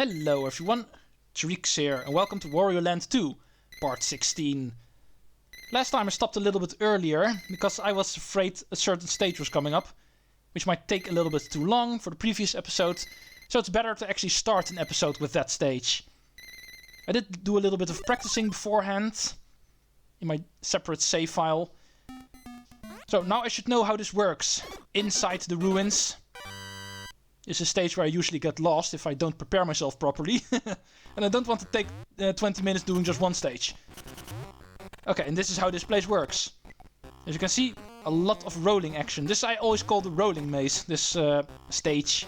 Hello everyone, Treecks here, and welcome to Wario Land II, part 16. Last time I stopped a little bit earlier, because I was afraid a certain stage was coming up, which might take a little bit too long for the previous episode, so it's better to actually start an episode with that stage. I did do a little bit of practicing beforehand, in my separate save file. So now I should know how this works. Inside the ruins is a stage where I usually get lost if I don't prepare myself properly. And I don't want to take 20 minutes doing just one stage. Okay, and this is how this place works. As you can see, a lot of rolling action. This I always call the rolling maze, this stage.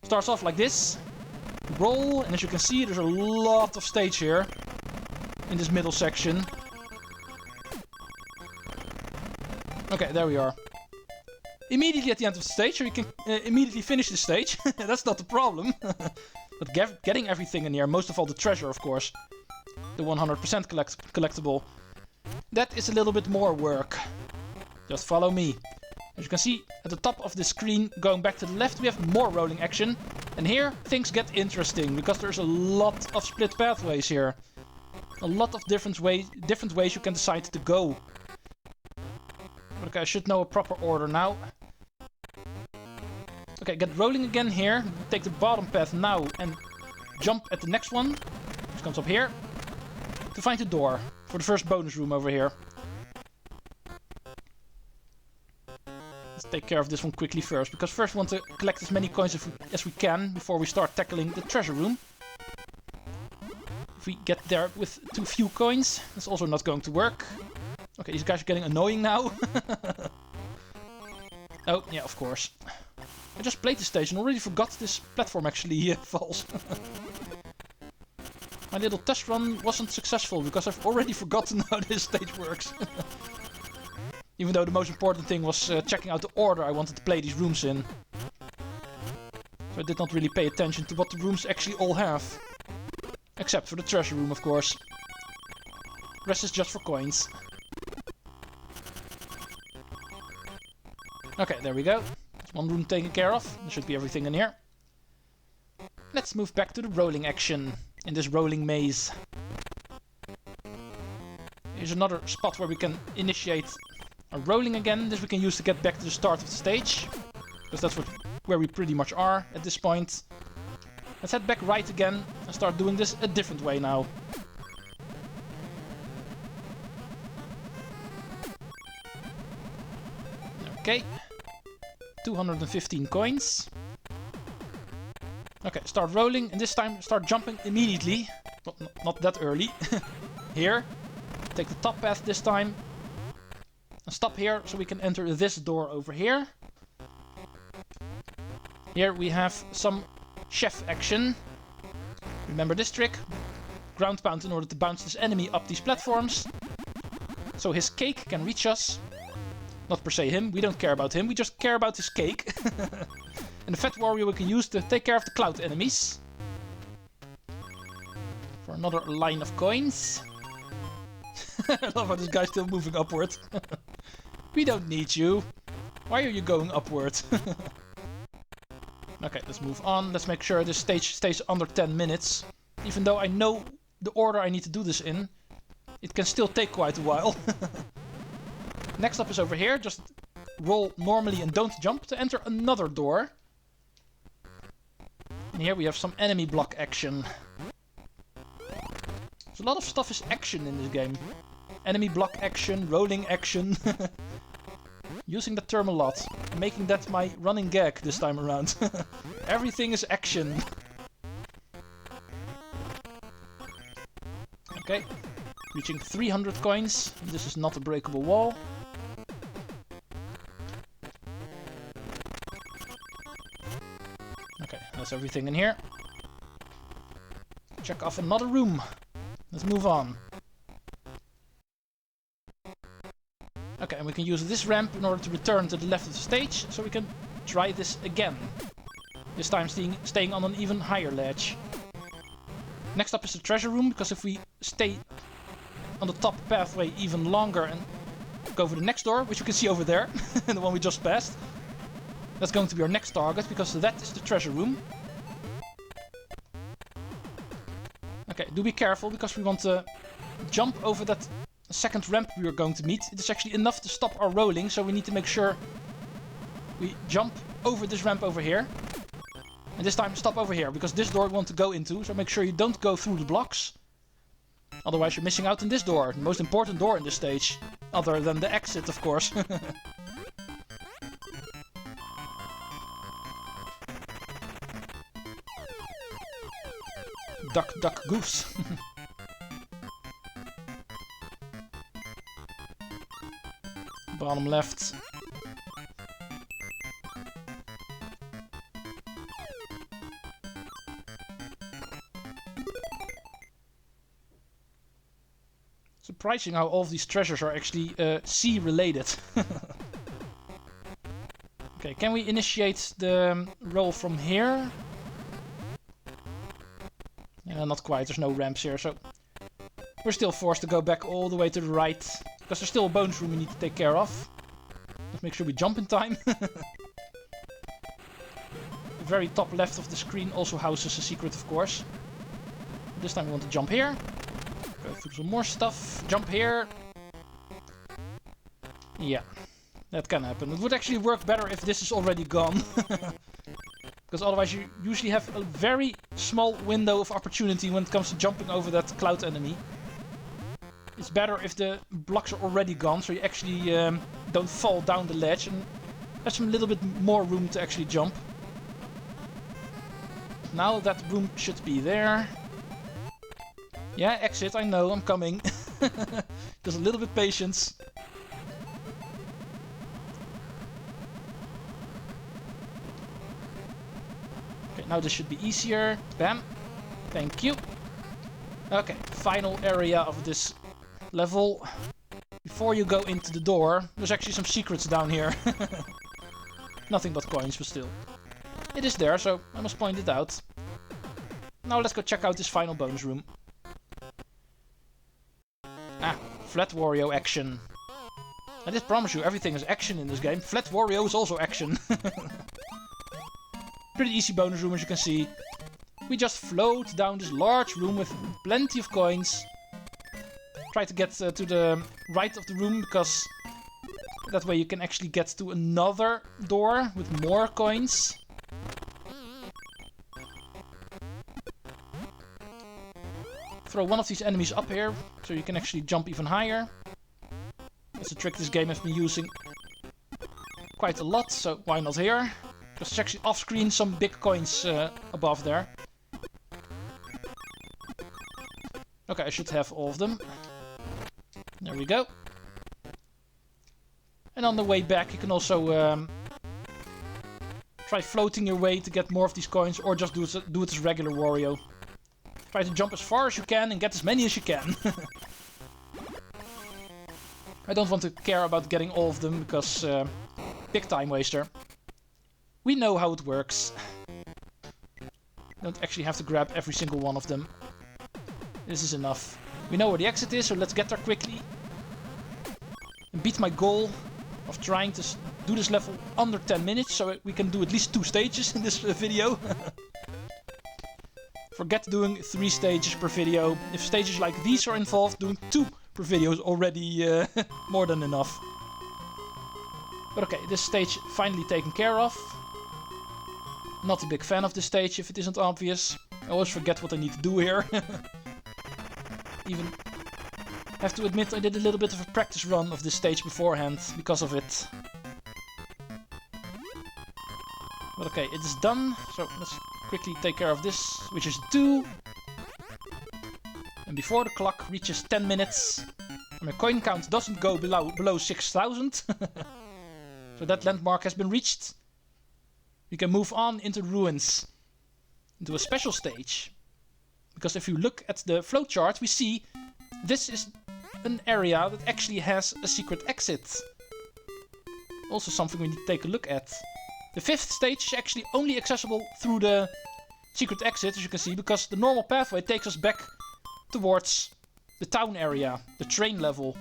Starts off like this. Roll, and as you can see, there's a lot of stage here in this middle section. Okay, there we are. Immediately at the end of the stage, so you can immediately finish the stage. That's not the problem. But getting everything in here, most of all the treasure, of course. The 100% collectible. That is a little bit more work. Just follow me. As you can see, at the top of the screen, going back to the left, we have more rolling action. And here, things get interesting, because there's a lot of split pathways here. A lot of different ways you can decide to go. Okay, I should know a proper order now. Okay, get rolling again here. Take the bottom path now and jump at the next one, which comes up here, to find the door for the first bonus room over here. Let's take care of this one quickly first, because first we want to collect as many coins as we can before we start tackling the treasure room. If we get there with too few coins, that's also not going to work. Okay, these guys are getting annoying now. Oh, yeah, of course. I just played the stage and already forgot this platform actually falls. My little test run wasn't successful because I've already forgotten how this stage works. Even though the most important thing was checking out the order I wanted to play these rooms in. So I did not really pay attention to what the rooms actually all have. Except for the treasure room, of course. The rest is just for coins. Okay, there we go. There's one room taken care of. There should be everything in here. Let's move back to the rolling action in this rolling maze. Here's another spot where we can initiate our rolling again. This we can use to get back to the start of the stage, because that's where we pretty much are at this point. Let's head back right again and start doing this a different way now. Okay. 215 coins. Okay, start rolling, and this time start jumping immediately. Not that early. Here. Take the top path this time. And stop here so we can enter this door over here. Here we have some chef action. Remember this trick? Ground pound in order to bounce this enemy up these platforms. So his cake can reach us. Not per se him, we don't care about him, we just care about his cake. And the fat warrior we can use to take care of the cloud enemies. For another line of coins. I love how this guy's still moving upward. We don't need you. Why are you going upward? Okay, let's move on. Let's make sure this stage stays under 10 minutes. Even though I know the order I need to do this in, it can still take quite a while. Next up is over here. Just roll normally and don't jump to enter another door. And here we have some enemy block action. There's a lot of stuff is action in this game. Enemy block action, rolling action. Using that term a lot. Making that my running gag this time around. Everything is action. Okay. Reaching 300 coins. This is not a breakable wall. Okay, that's everything in here. Check off another room. Let's move on. Okay, and we can use this ramp in order to return to the left of the stage, so we can try this again. This time staying on an even higher ledge. Next up is the treasure room, because if we stay on the top pathway even longer and go for the next door, which you can see over there, the one we just passed, That's going to be our next target, because that is the treasure room. Okay, do be careful, because we want to jump over that second ramp we are going to meet. It is actually enough to stop our rolling, so we need to make sure we jump over this ramp over here. And this time stop over here, because this door we want to go into, so make sure you don't go through the blocks. Otherwise you're missing out on this door, the most important door in this stage. Other than the exit, of course. Duck, duck, goose. Bottom left. Surprising how all of these treasures are actually sea related. Okay, can we initiate the roll from here? Not quite, there's no ramps here, so we're still forced to go back all the way to the right, because there's still a bonus room we need to take care of. Let's make sure we jump in time. The very top left of the screen also houses a secret, of course. This time we want to jump here. Go through some more stuff. Jump here. Yeah, that can happen. It would actually work better if this is already gone. Because otherwise you usually have a very small window of opportunity when it comes to jumping over that cloud enemy. It's better if the blocks are already gone, so you actually don't fall down the ledge and have some little bit more room to actually jump. Now that room should be there. Yeah, exit, I know, I'm coming. Just a little bit patience. Okay, now this should be easier. Bam. Thank you. Okay, final area of this level. Before you go into the door, there's actually some secrets down here. Nothing but coins, but still. It is there, so I must point it out. Now let's go check out this final bonus room. Ah, Flat Wario action. I did promise you everything is action in this game. Flat Wario is also action. Pretty easy bonus room, as you can see. We just float down this large room with plenty of coins. Try to get to the right of the room, because that way you can actually get to another door with more coins. Throw one of these enemies up here, so you can actually jump even higher. That's a trick this game has been using quite a lot, so why not here? Because it's actually off-screen some big coins above there. Okay, I should have all of them. There we go. And on the way back you can also try floating your way to get more of these coins, or just do it as regular Wario. Try to jump as far as you can and get as many as you can. I don't want to care about getting all of them, because big time waster. We know how it works. Don't actually have to grab every single one of them. This is enough. We know where the exit is, so let's get there quickly. And beat my goal of trying to do this level under 10 minutes, so we can do at least 2 stages in this video. Forget doing 3 stages per video. If stages like these are involved, doing 2 per video is already more than enough. But okay, this stage finally taken care of. Not a big fan of this stage, if it isn't obvious. I always forget what I need to do here. Even have to admit I did a little bit of a practice run of this stage beforehand because of it. But okay, it is done, so let's quickly take care of this, which is 2. And before the clock reaches 10 minutes, and my coin count doesn't go below 6,000, so that landmark has been reached, we can move on into the ruins, into a special stage. Because if you look at the flowchart, we see this is an area that actually has a secret exit. Also something we need to take a look at. The 5th stage is actually only accessible through the secret exit, as you can see, because the normal pathway takes us back towards the town area, the train level.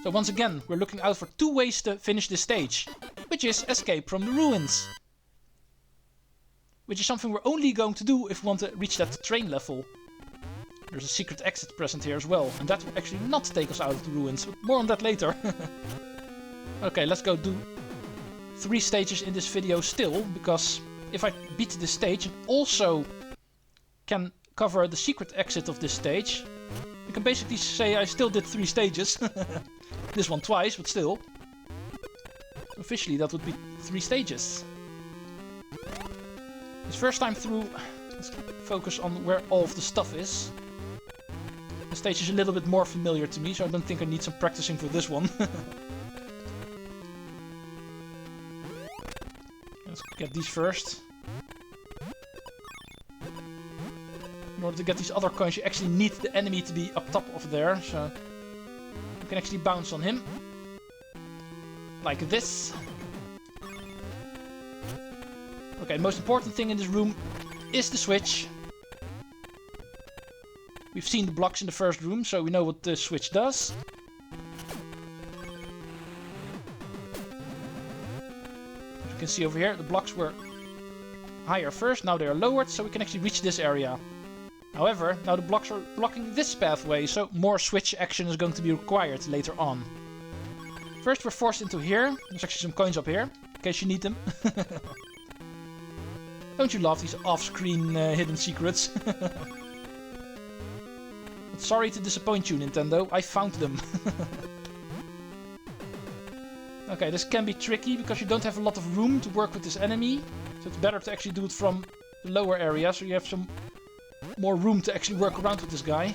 So once again, we're looking out for 2 ways to finish this stage, which is escape from the ruins. which is something we're only going to do if we want to reach that train level. There's a secret exit present here as well, and that will actually not take us out of the ruins, but more on that later. Okay, let's go do 3 stages in this video still, because if I beat this stage and also can cover the secret exit of this stage, you can basically say I still did 3 stages. This one twice, but still. Officially that would be 3 stages. This first time through, let's focus on where all of the stuff is. The stage is a little bit more familiar to me, so I don't think I need some practicing for this one. Let's get these first. In order to get these other coins, you actually need the enemy to be up top of there, so you can actually bounce on him. Like this. Okay, the most important thing in this room is the switch. We've seen the blocks in the first room, so we know what the switch does. As you can see over here, the blocks were higher first, now they are lowered, so we can actually reach this area. However, now the blocks are blocking this pathway, so more switch action is going to be required later on. First we're forced into here. There's actually some coins up here, in case you need them. Don't you love these off-screen hidden secrets? But sorry to disappoint you, Nintendo. I found them. Okay, this can be tricky because you don't have a lot of room to work with this enemy. So it's better to actually do it from the lower area, so you have some more room to actually work around with this guy.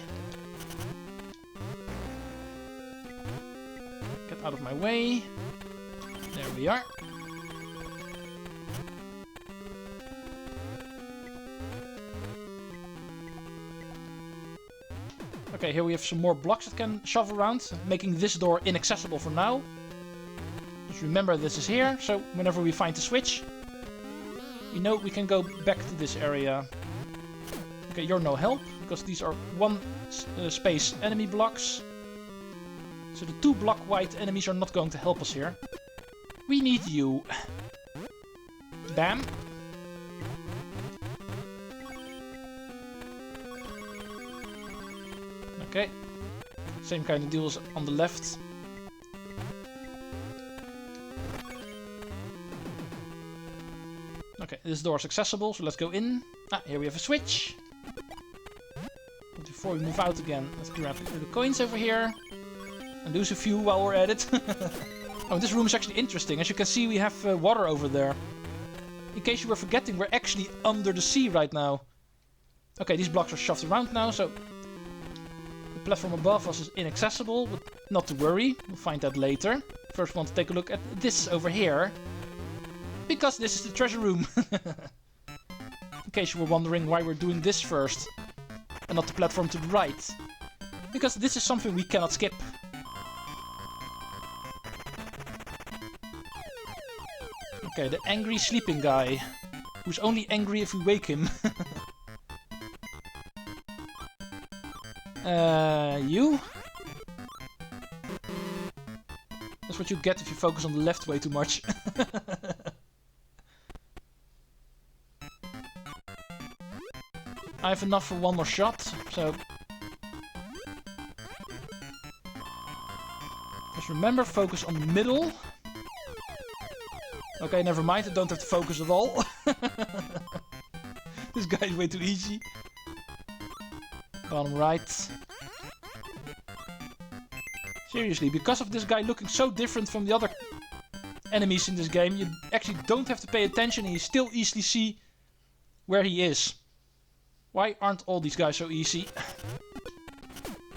Get out of my way. There we are. Okay, here we have some more blocks that can shove around, making this door inaccessible for now. Just remember this is here, so whenever we find the switch, we know we can go back to this area. Okay, you're no help, because these are one space enemy blocks. So the 2 block wide enemies are not going to help us here. We need you. Bam. Okay. Same kind of deals on the left. Okay, this door is accessible, so let's go in. Ah, here we have a switch. But before we move out again, let's grab the coins over here. And lose a few while we're at it. Oh, this room is actually interesting. As you can see, we have water over there. In case you were forgetting, we're actually under the sea right now. Okay, these blocks are shoved around now, so the platform above us is inaccessible, but not to worry. We'll find that later. First, we want to take a look at this over here. Because this is the treasure room. In case you were wondering why we're doing this first. And not the platform to the right. Because this is something we cannot skip. Okay, the angry sleeping guy. Who's only angry if we wake him. You? That's what you get if you focus on the left way too much. I have enough for one more shot, so... Just remember, focus on the middle. Okay, never mind, I don't have to focus at all. This guy is way too easy. Bottom right. Seriously, because of this guy looking so different from the other enemies in this game, you actually don't have to pay attention and you still easily see where he is. Why aren't all these guys so easy?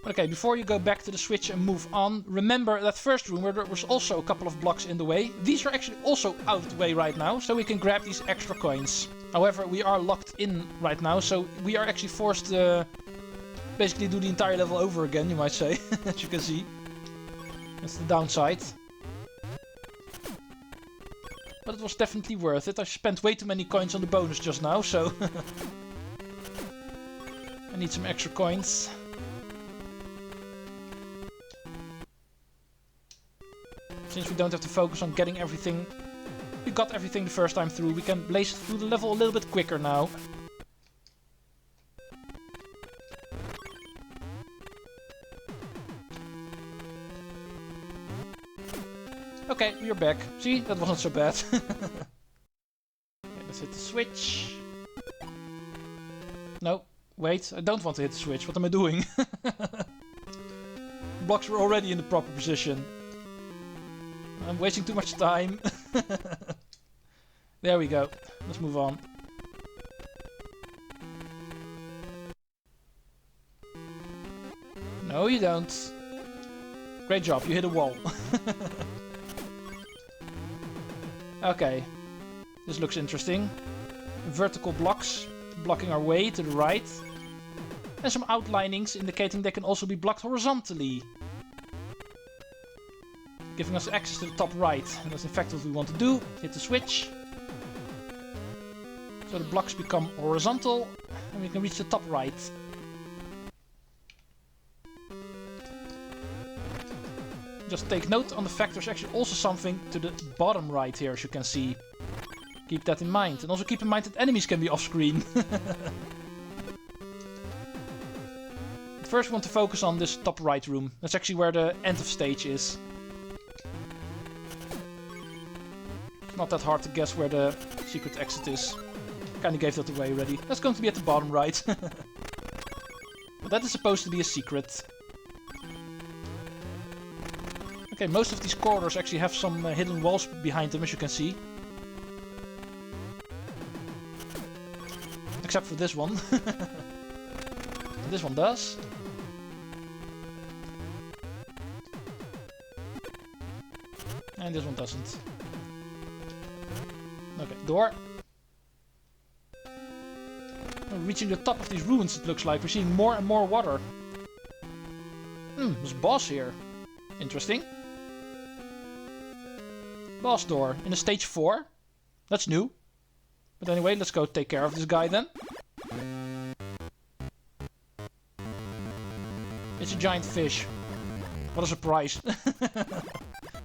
Okay, before you go back to the switch and move on, remember that first room where there was also a couple of blocks in the way. These are actually also out of the way right now, so we can grab these extra coins. However, we are locked in right now, so we are actually forced to basically do the entire level over again, you might say, as you can see. That's the downside. But it was definitely worth it. I spent way too many coins on the bonus just now, so... I need some extra coins. Since we don't have to focus on getting everything we got everything the first time through. We can blaze through the level a little bit quicker now. Okay, we're back. See, that wasn't so bad. Okay, let's hit the switch. No, wait, I don't want to hit the switch. What am I doing? Blocks were already in the proper position. I'm wasting too much time. There we go. Let's move on. No, you don't. Great job, you hit a wall. Okay, this looks interesting. Vertical blocks blocking our way to the right. And some outlinings indicating they can also be blocked horizontally. Giving us access to the top right. And that's in fact what we want to do. Hit the switch. So the blocks become horizontal and we can reach the top right. Just take note on the fact there's actually also something to the bottom right here, as you can see. Keep that in mind. And also keep in mind that enemies can be off-screen. First we want to focus on this top right room. That's actually where the end of stage is. It's not that hard to guess where the secret exit is. Kinda gave that away already. That's going to be at the bottom right. But that is supposed to be a secret. Okay, most of these corridors actually have some hidden walls behind them, as you can see. Except for this one. This one does. And this one doesn't. Okay, door. We're reaching the top of these ruins, it looks like. We're seeing more and more water. There's a boss here. Interesting. Boss door in a stage 4. That's new. But anyway, let's go take care of this guy then. It's a giant fish. What a surprise.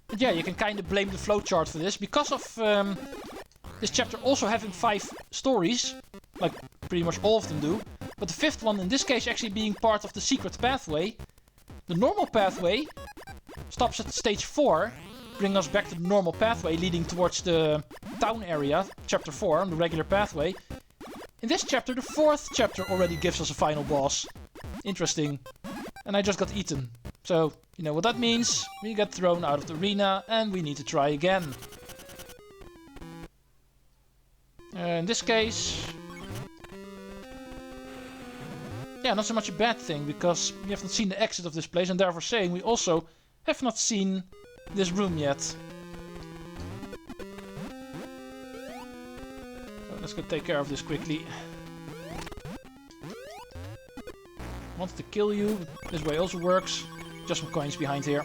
But yeah, you can kind of blame the flowchart for this. Because of this chapter also having 5 stories. Like pretty much all of them do. But the 5th one in this case actually being part of the secret pathway. The normal pathway stops at stage 4. Bring us back to the normal pathway leading towards the town area, chapter 4, on the regular pathway. In this chapter, the 4th chapter already gives us a final boss. Interesting. And I just got eaten. So, you know what that means. We get thrown out of the arena and we need to try again. In this case... yeah, not so much a bad thing, because we have not seen the exit of this place, and therefore saying we also have not seen this room yet. So let's go take care of this quickly. Wanted to kill you. This way also works. Just some coins behind here.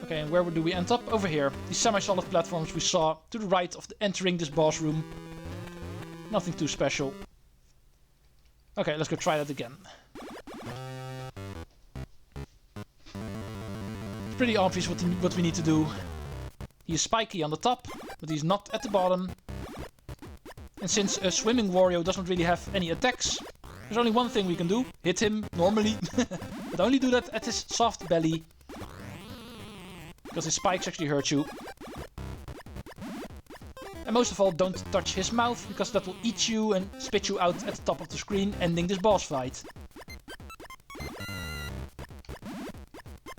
Okay, and where do we end up? Over here. These semi-solid platforms we saw to the right of entering this boss room. Nothing too special. Okay, let's go try that again. It's pretty obvious what we need to do. He is spiky on the top, but he's not at the bottom. And since a swimming Wario doesn't really have any attacks, there's only one thing we can do. Hit him normally. But only do that at his soft belly. Because his spikes actually hurt you. And most of all, don't touch his mouth, because that will eat you and spit you out at the top of the screen, ending this boss fight.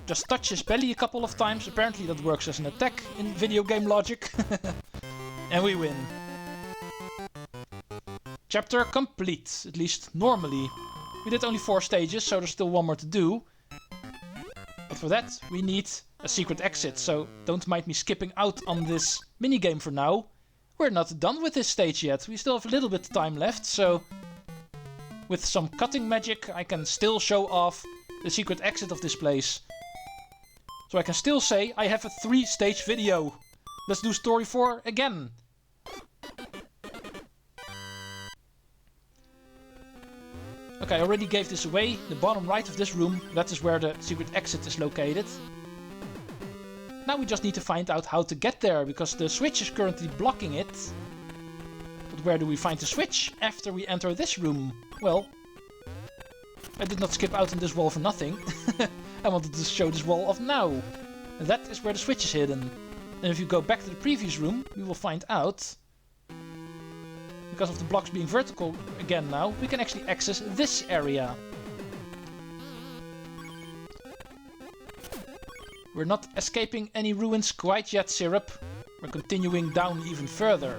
Just touch his belly a couple of times, apparently that works as an attack in video game logic. And we win. Chapter complete, at least normally. We did only 4 stages, so there's still one more to do. But for that, we need a secret exit, so don't mind me skipping out on this minigame for now. We're not done with this stage yet. We still have a little bit of time left, so with some cutting magic I can still show off the secret exit of this place. So I can still say I have a 3-stage video. Let's do story 4 again. Okay, I already gave this away. The bottom right of this room, that is where the secret exit is located. now we just need to find out how to get there, because the switch is currently blocking it. But where do we find the switch after we enter this room? Well, I did not skip out on this wall for nothing. I wanted to show this wall off now. And that is where the switch is hidden. And if you go back to the previous room, we will find out, because of the blocks being vertical again now, we can actually access this area. We're not escaping any ruins quite yet, Syrup. We're continuing down even further.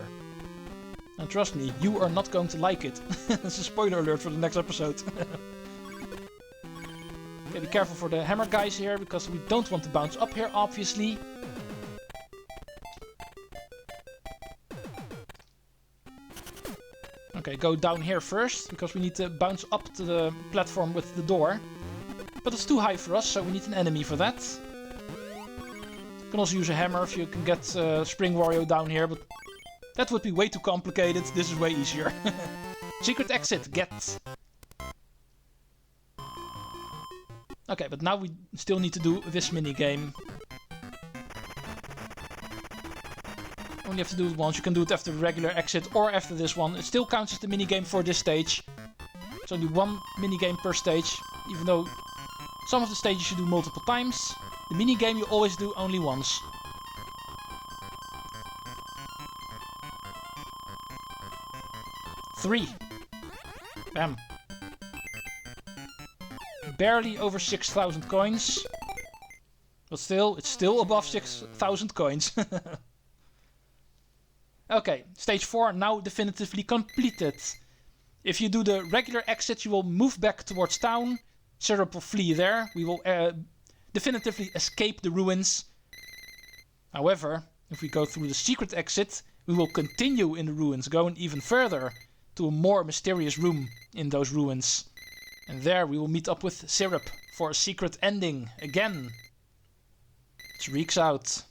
And trust me, you are not going to like it. That's a spoiler alert for the next episode. Okay, be careful for the hammer guys here, because we don't want to bounce up here, obviously. Okay, go down here first, because we need to bounce up to the platform with the door. But it's too high for us, so we need an enemy for that. You can also use a hammer if you can get Spring Wario down here, but that would be way too complicated. This is way easier. Secret exit, get. Okay, but now we still need to do this minigame. Only have to do it once. You can do it after the regular exit or after this one. It still counts as the minigame for this stage. It's only one minigame per stage, even though some of the stages you do multiple times. The minigame you always do only once. Three. Bam. Barely over 6,000 coins. But still, it's still above 6,000 coins. Okay, stage 4 now definitively completed. If you do the regular exit, you will move back towards town. Syrup will flee there. We will definitively escape the ruins. However, if we go through the secret exit, we will continue in the ruins, going even further to a more mysterious room in those ruins. And there we will meet up with Syrup for a secret ending again. Treecks out.